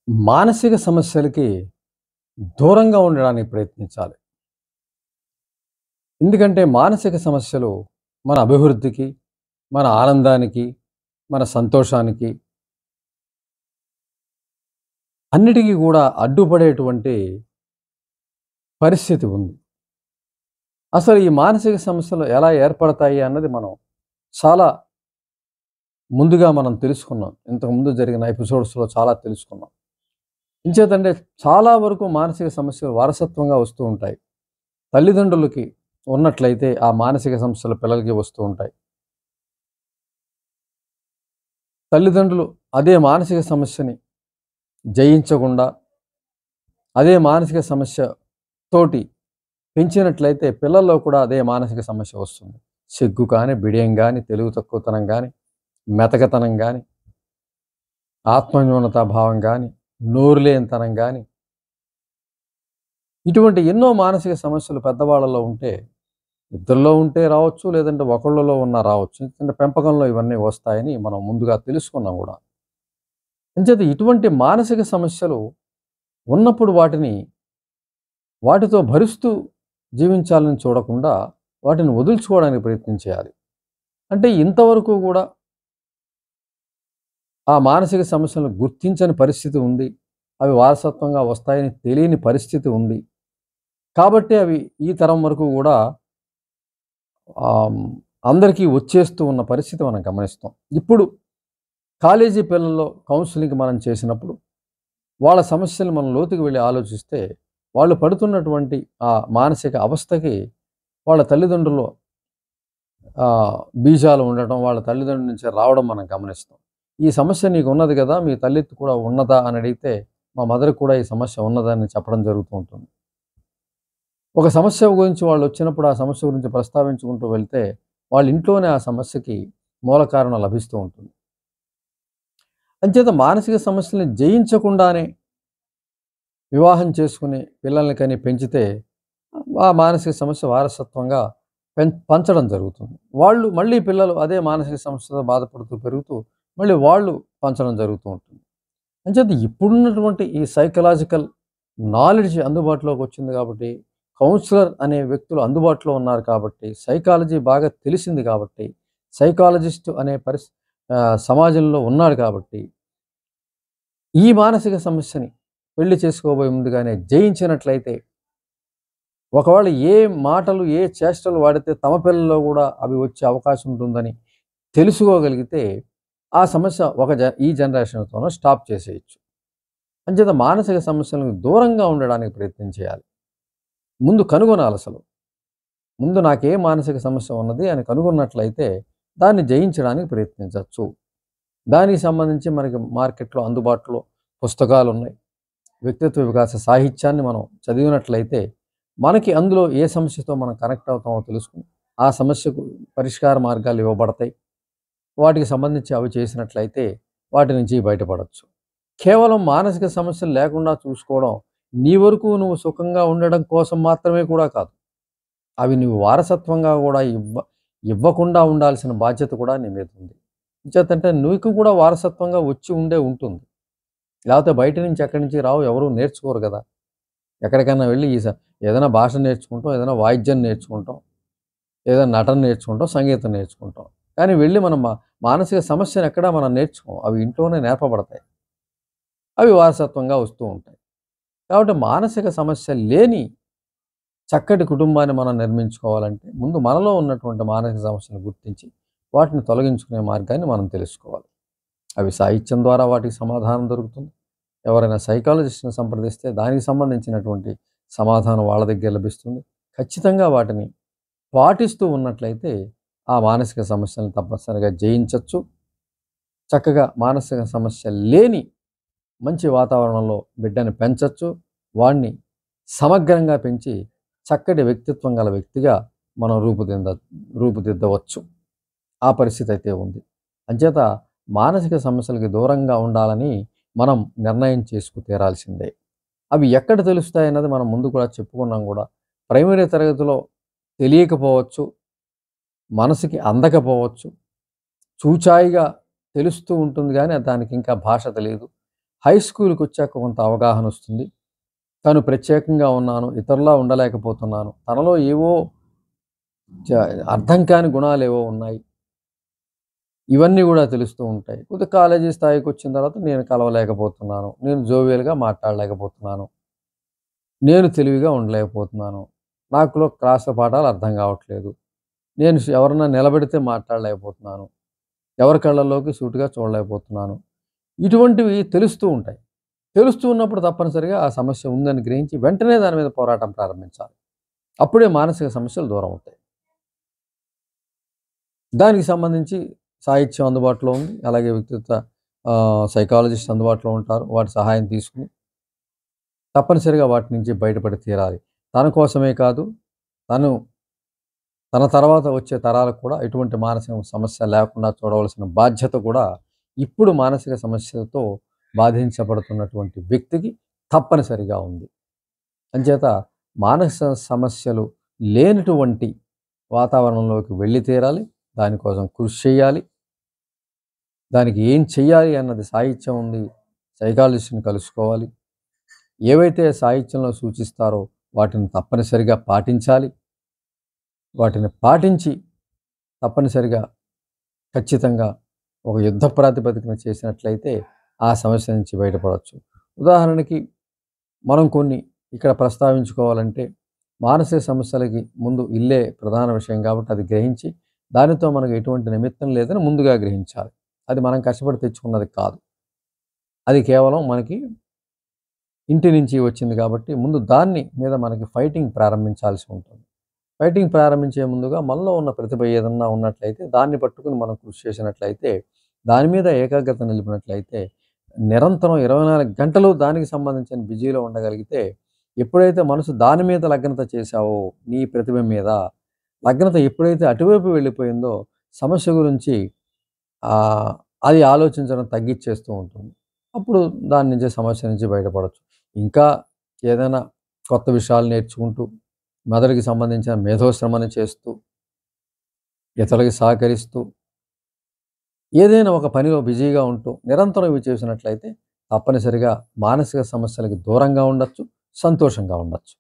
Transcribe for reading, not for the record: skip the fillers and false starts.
మానసిక సమస్యలకి దూరంగా ఉండడానికి ప్రయత్నించాలి. ఎందుకంటే మానసిక సమస్యలు మన అభివృద్ధికి, మన ఆనందానికి, మన సంతోషానికి అన్నిటికీ కూడా అడ్డుపడేటువంటి పరిస్థితి ఉంది. అసలు ఈ మానసిక సమస్యలు ఎలా ఏర్పడతాయి అన్నది మనం చాలా ముందుగా మనం తెలుసుకున్నాం. ఇంతకుముందు జరిగిన ఎపిసోడ్స్‌లో చాలా తెలుసుకున్నాం. ఇంచేతంటే చాలా వరకు మానసిక సమస్యలు వారసత్వంగా వస్తూ ఉంటాయి. తల్లిదండ్రులకి ఉన్నట్లయితే ఆ మానసిక సమస్యలు పిల్లలకి వస్తూ ఉంటాయి. తల్లిదండ్రులు అదే మానసిక సమస్యని జయించకుండా, అదే మానసిక సమస్య తోటి పెంచినట్లయితే పిల్లల్లో కూడా అదే మానసిక సమస్య వస్తుంది. సిగ్గు కానీ, బిడియం గాని, తెలివి తక్కువతనం గాని, మెతకతనం గాని, ఆత్మన్యూనతా భావం గాని, నోరులేనితనం గాని, ఇటువంటి ఎన్నో మానసిక సమస్యలు పెద్దవాళ్ళలో ఉంటే, ఇద్దరిలో ఉంటే రావచ్చు, లేదంటే ఒకళ్ళలో ఉన్నా రావచ్చు. ఎందుకంటే పెంపకంలో ఇవన్నీ వస్తాయని మనం ముందుగా తెలుసుకున్నాం గూడా. అంచేత ఇటువంటి మానసిక సమస్యలు ఉన్నప్పుడు వాటితో భరిస్తూ జీవించాలని చూడకుండా వాటిని వదులుచుకోవడానికి ప్రయత్నం చేయాలి. అంటే ఇంతవరకు గూడా ఆ మానసిక సమస్యలను గుర్తించని పరిస్థితి ఉంది. అవి వారసత్వంగా వస్తాయని తెలియని పరిస్థితి ఉంది. కాబట్టి అవి ఈ తరం వరకు గూడా ఆహ్, అందరికీ వచ్చేస్తూ ఉన్న పరిస్థితి మనం గమనిస్తాం. ఇప్పుడు కాలేజీ పిల్లల్లో కౌన్సెలింగ్ మనం చేసినప్పుడు వాళ్ళ సమస్యలు మనం లోతుకి వెళ్ళి ఆలోచిస్తే, వాళ్ళు పడుతున్నటువంటి ఆ మానసిక అవస్థకి వాళ్ళ తల్లిదండ్రులు బీజాలు ఉండటం, వాళ్ళ తల్లిదండ్రుల నుంచి రావడం మనం గమనిస్తాం. "ఈ సమస్య నీకున్నది గదా! మీ తల్లికి కూడా ఉన్నదా?" అని అడిగితే, "మా మదర్‌కి కూడా ఈ సమస్య ఉన్నదని" చెప్పడం జరుగుతూ ఉంటుంది. ఒక సమస్య గురించి వాళ్ళొచ్చినప్పుడు, ఆ సమస్య గురించి ప్రస్తావించుకుంటూ వెళ్తే, వాళ్ళ ఇంట్లోనే ఆ సమస్యకి మూల కారణం లభిస్తూ ఉంటుంది. అంచేత మానసిక సమస్యల్ని జయించకుండానే వివాహం చేసుకుని పిల్లల్ని కని పెంచితే ఆ మానసిక సమస్య వారసత్వంగా పంచడం జరుగుతుంది. వాళ్ళు మళ్ళీ పిల్లలు అదే మానసిక సమస్యతో బాధపడుతూ పెరుగుతూ మళ్ళీ వాళ్ళు పంచడం జరుగుతూ ఉంటుంది. అంచేత ఇప్పుడున్నటువంటి ఈ సైకలాజికల్ నాలెడ్జ్ అందుబాటులోకి వచ్చింది కాబట్టి, కౌన్సిలర్ అనే వ్యక్తులు అందుబాటులో ఉన్నారు కాబట్టి, సైకాలజీ బాగా తెలిసింది కాబట్టి, సైకాలజిస్ట్ అనే సమాజంలో ఉన్నాడు కాబట్టి, ఈ మానసిక సమస్యని పెళ్లి చేసుకోబోయే ముందుగానే జయించినట్లయితే, ఒకవేళ ఏ మాటలు, ఏ చేష్టలు వాడితే తమ పిల్లల్లో గూడా అవి వచ్చే అవకాశం ఉంటుందని తెలుసుకోగలిగితే, ఆ సమస్య ఈ జనరేషన్‌తోనో స్టాప్ చేసేయొచ్చు. అంచేత మానసిక సమస్యలకు దూరంగా ఉండడానికి ప్రయత్నం చేయాలి. ముందు కనుగొనాలసలు. ముందు నాకే మానసిక సమస్య ఉన్నది అని కనుగొన్నట్లయితే, దాన్ని జయించడానికి ప్రయత్నించొచ్చు. దానికి సంబంధించి మనకి మార్కెట్‌లో అందుబాటులో పుస్తకాలున్నాయి. వ్యక్తిత్వ వికాస సాహిత్యాన్ని మనం చదివినట్లయితే, మనకి అందులో ఏ సమస్యతో మనం కనెక్ట్ అవుతామో తెలుసుకొని, ఆ సమస్యకు పరిష్కార మార్గాలు ఇవ్వబడతాయి. వాటికి సంబంధించి అవి చేసినట్లయితే, వాటి నుంచి బయటపడొచ్చు. కేవలం మానసిక సమస్యలు లేకుండా చూసుకోవడం, నీ వరకు నువ్వు సుఖంగా ఉండడం కోసం మాత్రమే కూడా కాదు. అవి నువ్వు వారసత్వంగా గూడా ఇవ్వకుండా ఉండాల్సిన బాధ్యత కూడా నీ మీద ఉంది. ఎంచేతంటే నీకు కూడా వారసత్వంగా వచ్చి ఉంటుంది. లేకపోతే బయట నుంచి ఎక్కడి నుంచి రావు, ఎవరు నేర్చుకోరు గదా! ఎక్కడికైనా వెళ్ళి ఏదైనా భాష నేర్చుకుంటాం, ఏదైనా వాయిద్యం నేర్చుకుంటాం, ఏదైనా నటన నేర్చుకుంటాం, సంగీతం నేర్చుకుంటాం. కానీ వెళ్ళి మనం మానసిక సమస్యను ఎక్కడా మనం నేర్చుకోం. అవి ఇంట్లోనే నేర్పబడతాయి. అవి వారసత్వంగా వస్తూ ఉంటాయి. కాబట్టి మానసిక సమస్య లేని చక్కటి కుటుంబాన్ని మనం నిర్మించుకోవాలంటే, ముందు మనలో ఉన్నటువంటి మానసిక సమస్యలను గుర్తించి, వాటిని తొలగించుకునే మార్గాన్ని మనం తెలుసుకోవాలి. అవి సాహిత్యం ద్వారా వాటికి సమాధానం దొరుకుతుంది. ఎవరైనా సైకాలజిస్ట్‌ని సంప్రదిస్తే దానికి సంబంధించినటువంటి సమాధానం వాళ్ళ దగ్గర లభిస్తుంది. ఖచ్చితంగా వాటిని పాటిస్తూ ఉన్నట్లయితే, ఆ మానసిక సమస్యలను తప్పనిసరిగా జయించొచ్చు. చక్కగా మానసిక సమస్య లేని మంచి వాతావరణంలో బిడ్డని పెంచొచ్చు. వాడిని సమగ్రంగా పెంచి చక్కటి వ్యక్తిత్వం గల వ్యక్తిగా మనం రూపుదిద్దవచ్చు. ఆ పరిస్థితి అయితే ఉంది. అంచేత మానసిక సమస్యలకి దూరంగా ఉండాలని మనం నిర్ణయం చేసుకు తీరాల్సిందే. అవి ఎక్కడ తెలుస్తాయన్నది మనం ముందు కూడా చెప్పుకున్నాం గూడా. ప్రైమరీ తరగతిలో తెలియకపోవచ్చు, మనసుకి అందకపోవచ్చు, చూచాయిగా తెలుస్తూ ఉంటుంది గానీ దానికి ఇంకా భాష తెలీదు. హై స్కూల్కి వచ్చాక కొంత అవగాహన వస్తుంది. తను ప్రత్యేకంగా ఉన్నాను, ఇతరులా ఉండలేకపోతున్నాను, తనలో ఏవో అర్థం కాని గుణాలేవో ఉన్నాయి. ఇవన్నీ కూడా తెలుస్తూ ఉంటాయి. కొద్దిగా కాలేజీ స్థాయికి వచ్చిన తర్వాత నేను కలవలేకపోతున్నాను, నేను జోవియల్‌గా మాట్లాడలేకపోతున్నాను, నేను తెలివిగా ఉండలేకపోతున్నాను, నాకులో క్లాస్‌లో పాఠాలు అర్థం కావట్లేదు, నేను ఎవరన్నా నిలబెడితే మాట్లాడలేకపోతున్నాను, ఎవరి కళ్ళల్లోకి సూటిగా చూడలేకపోతున్నాను. ఇటువంటివి తెలుస్తూ ఉంటాయి. తెలుస్తూ ఉన్నప్పుడు తప్పనిసరిగా ఆ సమస్య ఉందని గ్రహించి వెంటనే దాని మీద పోరాటం ప్రారంభించాలి. అప్పుడే మానసిక సమస్యలు దూరం అవుతాయి. దానికి సంబంధించి సాహిత్యం అందుబాటులో ఉంది. అలాగే వ్యక్తిత్వ సైకాలజిస్ట్ అందుబాటులో ఉంటారు. వాటి సహాయం తీసుకొని తప్పనిసరిగా వాటి నుంచి బయటపడి తీరాలి. తన కోసమే కాదు, తను తన తర్వాత వచ్చే తరాలకు కూడా ఎటువంటి మానసిక సమస్య లేకుండా చూడవలసిన బాధ్యత కూడా ఇప్పుడు మానసిక సమస్యలతో బాధించబడుతున్నటువంటి వ్యక్తికి తప్పనిసరిగా ఉంది. అంచేత మానసిక సమస్యలు లేనటువంటి వాతావరణంలోకి వెళ్ళి తీరాలి. దానికోసం కృషి చేయాలి. దానికి ఏం చెయ్యాలి అన్నది సాహిత్యం ఉంది. సైకాలజిస్ట్‌ని కలుసుకోవాలి. ఏవైతే సాహిత్యంలో సూచిస్తారో వాటిని తప్పనిసరిగా పాటించాలి. వాటిని పాటించి తప్పనిసరిగా ఖచ్చితంగా ఒక యుద్ధ ప్రాతిపదికన చేసినట్లయితే ఆ సమస్య నుంచి బయటపడవచ్చు. ఉదాహరణకి మనం కొన్ని ఇక్కడ ప్రస్తావించుకోవాలంటే మానసిక సమస్యలకి ముందు ఇల్లే ప్రధాన విషయం కాబట్టి అది గ్రహించి దానితో మనకు ఎటువంటి నిమిత్తం లేదని ముందుగా గ్రహించాలి. అది మనం కష్టపడి తెచ్చుకున్నది కాదు. అది కేవలం మనకి ఇంటి నుంచి వచ్చింది కాబట్టి ముందు దాన్ని మీద మనకి ఫైటింగ్ ప్రారంభించాల్సి ఉంటుంది. ఫైటింగ్ ప్రారంభించే ముందుగా మనలో ఉన్న ప్రతిభ ఏదన్నా ఉన్నట్లయితే దాన్ని పట్టుకుని మనం కృషి చేసినట్లయితే, దాని మీద ఏకాగ్రత నిలిపినట్లయితే, నిరంతరం 24 గంటలు దానికి సంబంధించిన బిజీలో ఉండగలిగితే, ఎప్పుడైతే మనసు దాని మీద లగ్నత చేశావో, నీ ప్రతిభ మీద లగ్నత ఎప్పుడైతే అటువైపు వెళ్ళిపోయిందో, సమస్య గురించి ఆహ్, అది ఆలోచించడం తగ్గిచ్చేస్తూ ఉంటుంది. అప్పుడు దాని నుంచి సమస్య నుంచి బయటపడొచ్చు. ఇంకా ఏదైనా కొత్త విషయాలు నేర్చుకుంటూ, మెదడుకి సంబంధించిన మేధోశ్రమను చేస్తూ, ఇతరులకి సహకరిస్తూ, ఏదైనా ఒక పనిలో బిజీగా ఉంటూ, నిరంతరం ఇవి చేసినట్లయితే తప్పనిసరిగా మానసిక సమస్యలకి దూరంగా ఉండొచ్చు, సంతోషంగా ఉండొచ్చు.